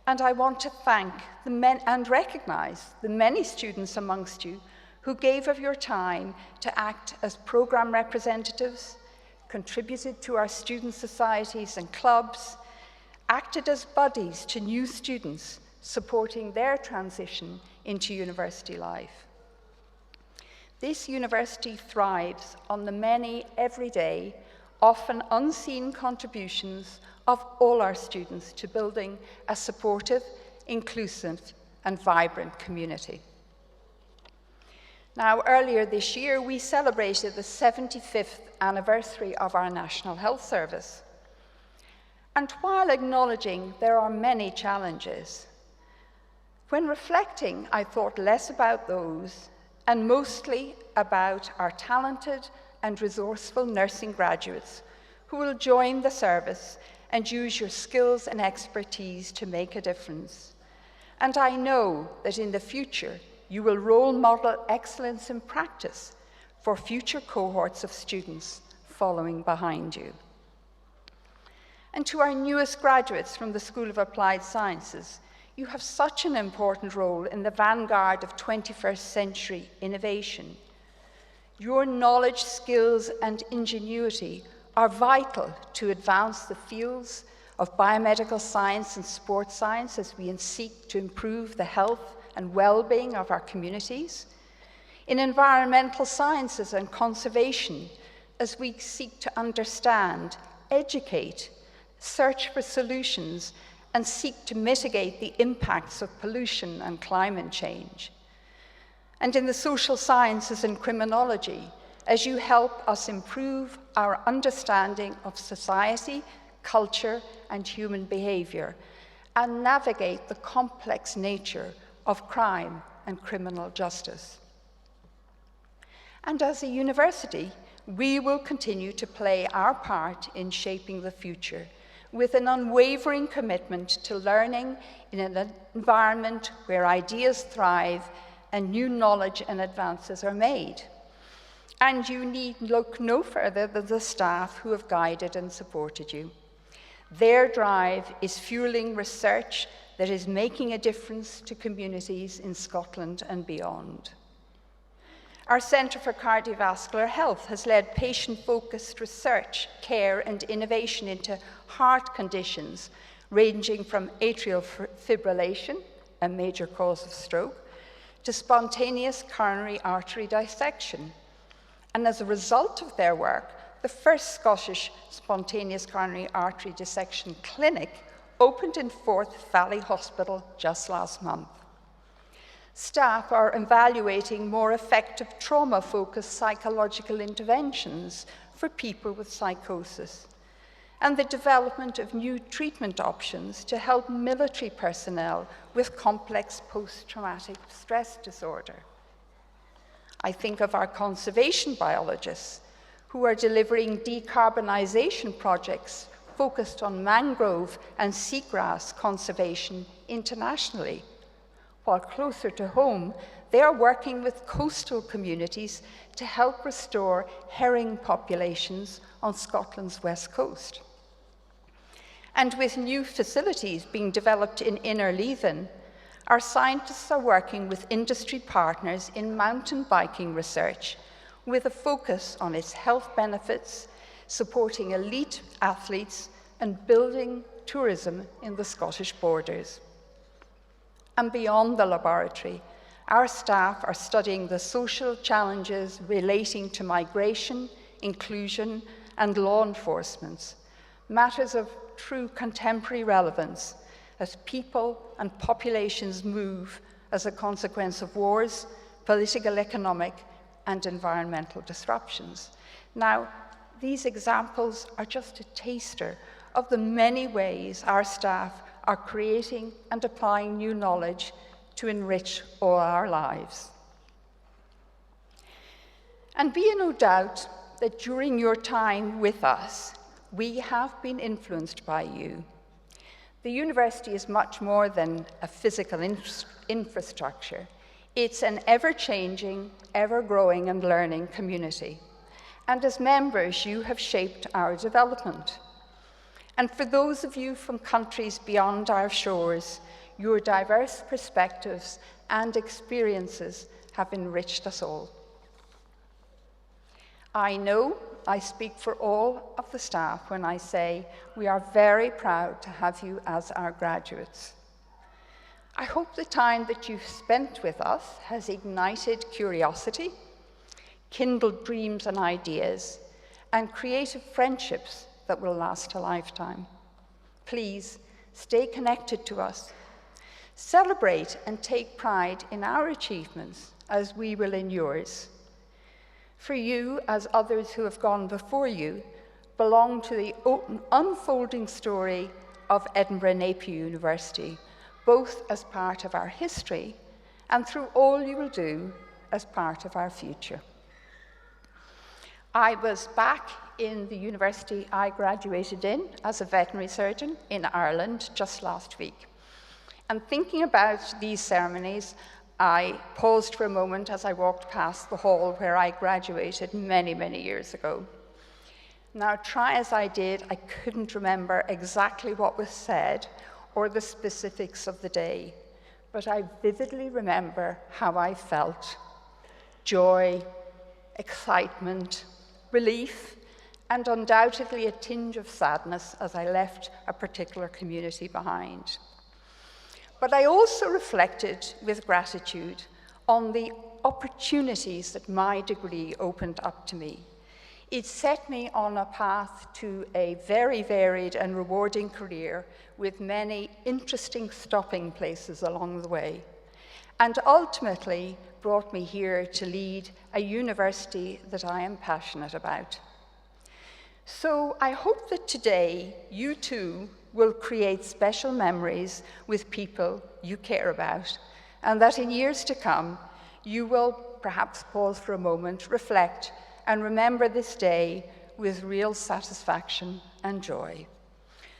And I want to thank and recognize the many students amongst you who gave of your time to act as program representatives, contributed to our student societies and clubs, acted as buddies to new students, supporting their transition into university life. This university thrives on the many everyday, often unseen contributions of all our students to building a supportive, inclusive, and vibrant community. Now, earlier this year, we celebrated the 75th anniversary of our National Health Service. And while acknowledging there are many challenges, when reflecting, I thought less about those and mostly about our talented and resourceful nursing graduates who will join the service and use your skills and expertise to make a difference. And I know that in the future, you will role model excellence in practice for future cohorts of students following behind you. And to our newest graduates from the School of Applied Sciences, you have such an important role in the vanguard of 21st century innovation. Your knowledge, skills, and ingenuity are vital to advance the fields of biomedical science and sports science as we seek to improve the health and well-being of our communities, in environmental sciences and conservation as we seek to understand, educate, search for solutions, and seek to mitigate the impacts of pollution and climate change. And in the social sciences and criminology, as you help us improve our understanding of society, culture, and human behavior, and navigate the complex nature of crime and criminal justice. And as a university, we will continue to play our part in shaping the future with an unwavering commitment to learning in an environment where ideas thrive and new knowledge and advances are made. And you need look no further than the staff who have guided and supported you. Their drive is fueling research that is making a difference to communities in Scotland and beyond. Our Centre for Cardiovascular Health has led patient-focused research, care, and innovation into heart conditions ranging from atrial fibrillation, a major cause of stroke, to spontaneous coronary artery dissection. And as a result of their work, the first Scottish spontaneous coronary artery dissection clinic opened in Forth Valley Hospital just last month. Staff are evaluating more effective trauma-focused psychological interventions for people with psychosis, and the development of new treatment options to help military personnel with complex post-traumatic stress disorder. I think of our conservation biologists who are delivering decarbonisation projects focused on mangrove and seagrass conservation internationally. While closer to home, they are working with coastal communities to help restore herring populations on Scotland's west coast. And with new facilities being developed in Innerleithen, our scientists are working with industry partners in mountain biking research with a focus on its health benefits, supporting elite athletes, and building tourism in the Scottish borders. And beyond the laboratory, our staff are studying the social challenges relating to migration, inclusion, and law enforcement, matters of true contemporary relevance as people and populations move as a consequence of wars, political, economic, and environmental disruptions. Now, these examples are just a taster of the many ways our staff are creating and applying new knowledge to enrich all our lives. And be in no doubt that during your time with us, we have been influenced by you. The university is much more than a physical infrastructure. It's an ever-changing, ever-growing and learning community. And as members, you have shaped our development. And for those of you from countries beyond our shores, your diverse perspectives and experiences have enriched us all. I know I speak for all of the staff when I say we are very proud to have you as our graduates. I hope the time that you've spent with us has ignited curiosity, kindled dreams and ideas, and creative friendships that will last a lifetime. Please stay connected to us. Celebrate and take pride in our achievements as we will in yours. For you, as others who have gone before you, belong to the unfolding story of Edinburgh Napier University, both as part of our history and through all you will do as part of our future. I was back in the university I graduated in as a veterinary surgeon in Ireland just last week. And thinking about these ceremonies, I paused for a moment as I walked past the hall where I graduated many, many years ago. Now, try as I did, I couldn't remember exactly what was said or the specifics of the day, but I vividly remember how I felt: joy, excitement, relief, and undoubtedly a tinge of sadness as I left a particular community behind. But I also reflected with gratitude on the opportunities that my degree opened up to me. It set me on a path to a very varied and rewarding career with many interesting stopping places along the way, and ultimately brought me here to lead a university that I am passionate about. So I hope that today you too will create special memories with people you care about, and that in years to come, you will perhaps pause for a moment, reflect, and remember this day with real satisfaction and joy.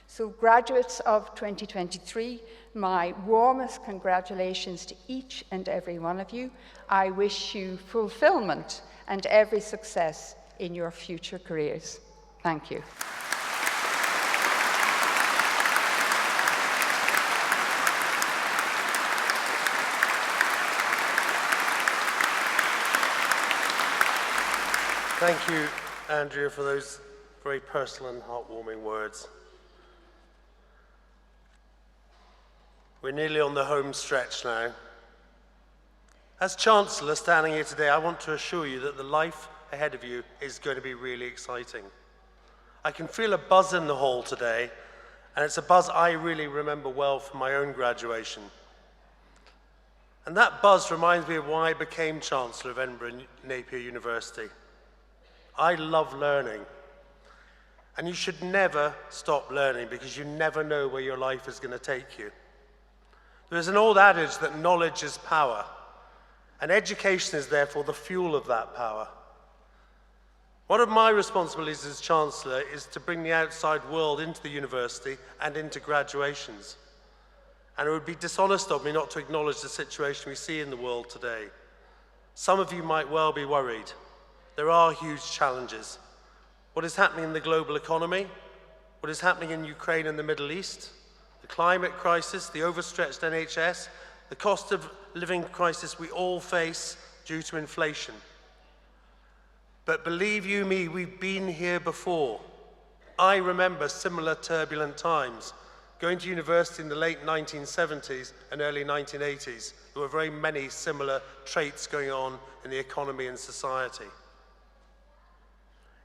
So graduates of 2023, my warmest congratulations to each and every one of you. I wish you fulfillment and every success in your future careers. Thank you. Thank you, Andrea, for those very personal and heartwarming words. We're nearly on the home stretch now. As Chancellor standing here today, I want to assure you that the life ahead of you is going to be really exciting. I can feel a buzz in the hall today, and it's a buzz I really remember well from my own graduation. And that buzz reminds me of why I became Chancellor of Edinburgh Napier University. I love learning, and you should never stop learning because you never know where your life is going to take you. There's an old adage that knowledge is power, and education is therefore the fuel of that power. One of my responsibilities as Chancellor is to bring the outside world into the university and into graduations. And it would be dishonest of me not to acknowledge the situation we see in the world today. Some of you might well be worried. There are huge challenges. What is happening in the global economy? What is happening in Ukraine and the Middle East? The climate crisis, the overstretched NHS, the cost of living crisis we all face due to inflation. But believe you me, we've been here before. I remember similar turbulent times. Going to university in the late 1970s and early 1980s, there were very many similar traits going on in the economy and society.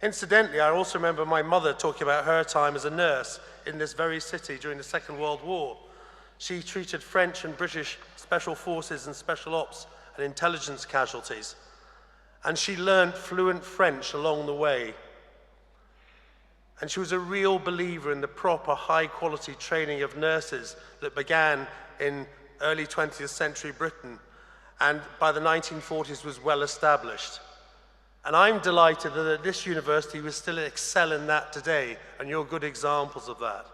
Incidentally, I also remember my mother talking about her time as a nurse in this very city during the Second World War. She treated French and British special forces and special ops and intelligence casualties. And she learned fluent French along the way. And she was a real believer in the proper high-quality training of nurses that began in early 20th century Britain and by the 1940s was well established. And I'm delighted that at this university we still excel in that today, and you're good examples of that.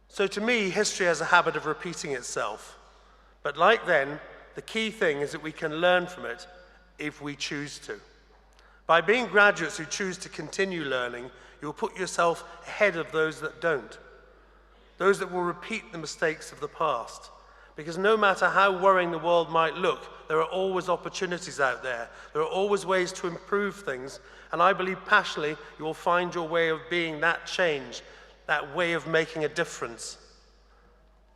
So to me, history has a habit of repeating itself. But like then, the key thing is that we can learn from it if we choose to. By being graduates who choose to continue learning, you'll put yourself ahead of those that don't. Those that will repeat the mistakes of the past. Because no matter how worrying the world might look, there are always opportunities out there. There are always ways to improve things. And I believe passionately you will find your way of being that change, that way of making a difference.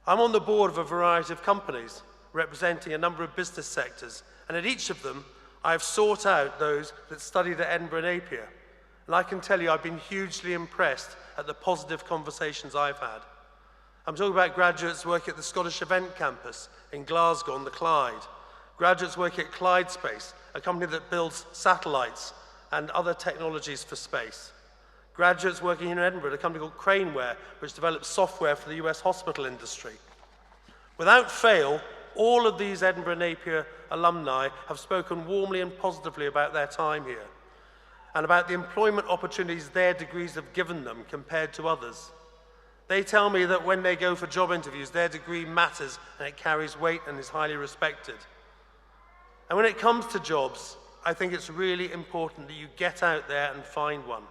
I'm on the board of a variety of companies, representing a number of business sectors. And at each of them, I have sought out those that studied at Edinburgh Napier. And I can tell you I've been hugely impressed at the positive conversations I've had. I'm talking about graduates working at the Scottish Event Campus in Glasgow on the Clyde, graduates working at Clyde Space, a company that builds satellites and other technologies for space. Graduates working in Edinburgh at a company called Craneware, which develops software for the US hospital industry. Without fail, all of these Edinburgh Napier alumni have spoken warmly and positively about their time here and about the employment opportunities their degrees have given them compared to others. They tell me that when they go for job interviews, their degree matters and it carries weight and is highly respected. And when it comes to jobs, I think it's really important that you get out there and find one.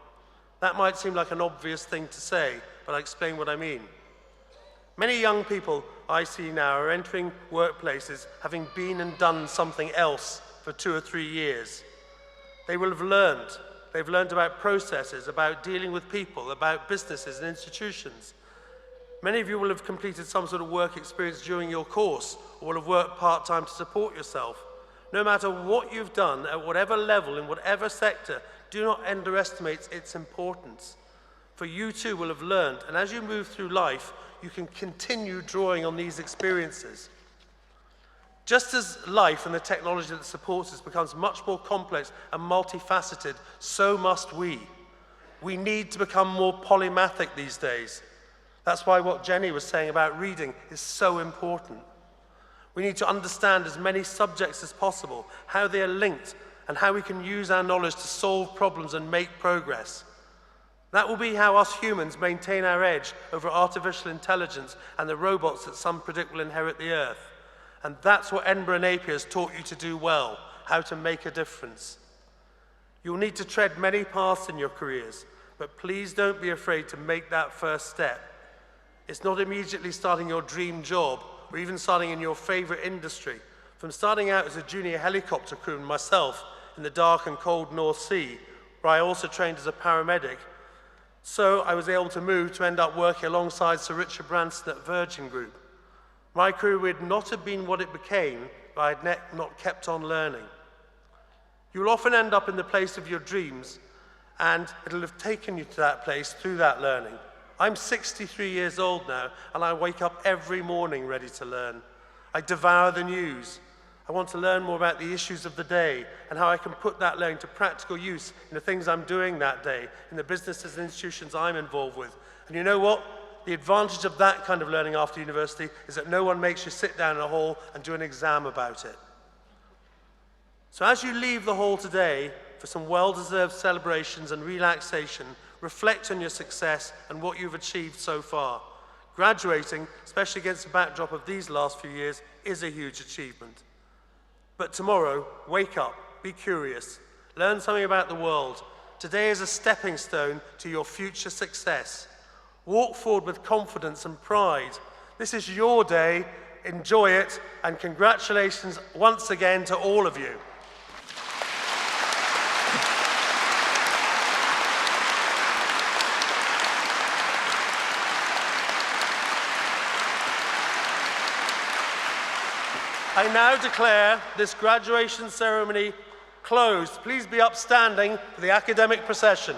That might seem like an obvious thing to say, but I'll explain what I mean. Many young people I see now are entering workplaces having been and done something else for 2 or 3 years. They will have learned. They've learned about processes, about dealing with people, about businesses and institutions. Many of you will have completed some sort of work experience during your course or will have worked part-time to support yourself. No matter what you've done, at whatever level, in whatever sector, do not underestimate its importance. For you too will have learned, and as you move through life, you can continue drawing on these experiences. Just as life and the technology that supports us becomes much more complex and multifaceted, so must we. We need to become more polymathic these days. That's why what Jenny was saying about reading is so important. We need to understand as many subjects as possible, how they are linked, and how we can use our knowledge to solve problems and make progress. That will be how us humans maintain our edge over artificial intelligence and the robots that some predict will inherit the earth. And that's what Edinburgh Napier has taught you to do well, how to make a difference. You'll need to tread many paths in your careers, but please don't be afraid to make that first step. It's not immediately starting your dream job or even starting in your favorite industry. From starting out as a junior helicopter crewman myself in the dark and cold North Sea, where I also trained as a paramedic, so I was able to move to end up working alongside Sir Richard Branson at Virgin Group. My career would not have been what it became if I had not kept on learning. You will often end up in the place of your dreams, and it'll have taken you to that place through that learning. I'm 63 years old now, and I wake up every morning ready to learn. I devour the news. I want to learn more about the issues of the day and how I can put that learning to practical use in the things I'm doing that day, in the businesses and institutions I'm involved with. And you know what? The advantage of that kind of learning after university is that no one makes you sit down in a hall and do an exam about it. So as you leave the hall today for some well-deserved celebrations and relaxation, reflect on your success and what you've achieved so far. Graduating, especially against the backdrop of these last few years, is a huge achievement. But tomorrow, wake up, be curious, learn something about the world. Today is a stepping stone to your future success. Walk forward with confidence and pride. This is your day, enjoy it, and congratulations once again to all of you. I now declare this graduation ceremony closed. Please be upstanding for the academic procession.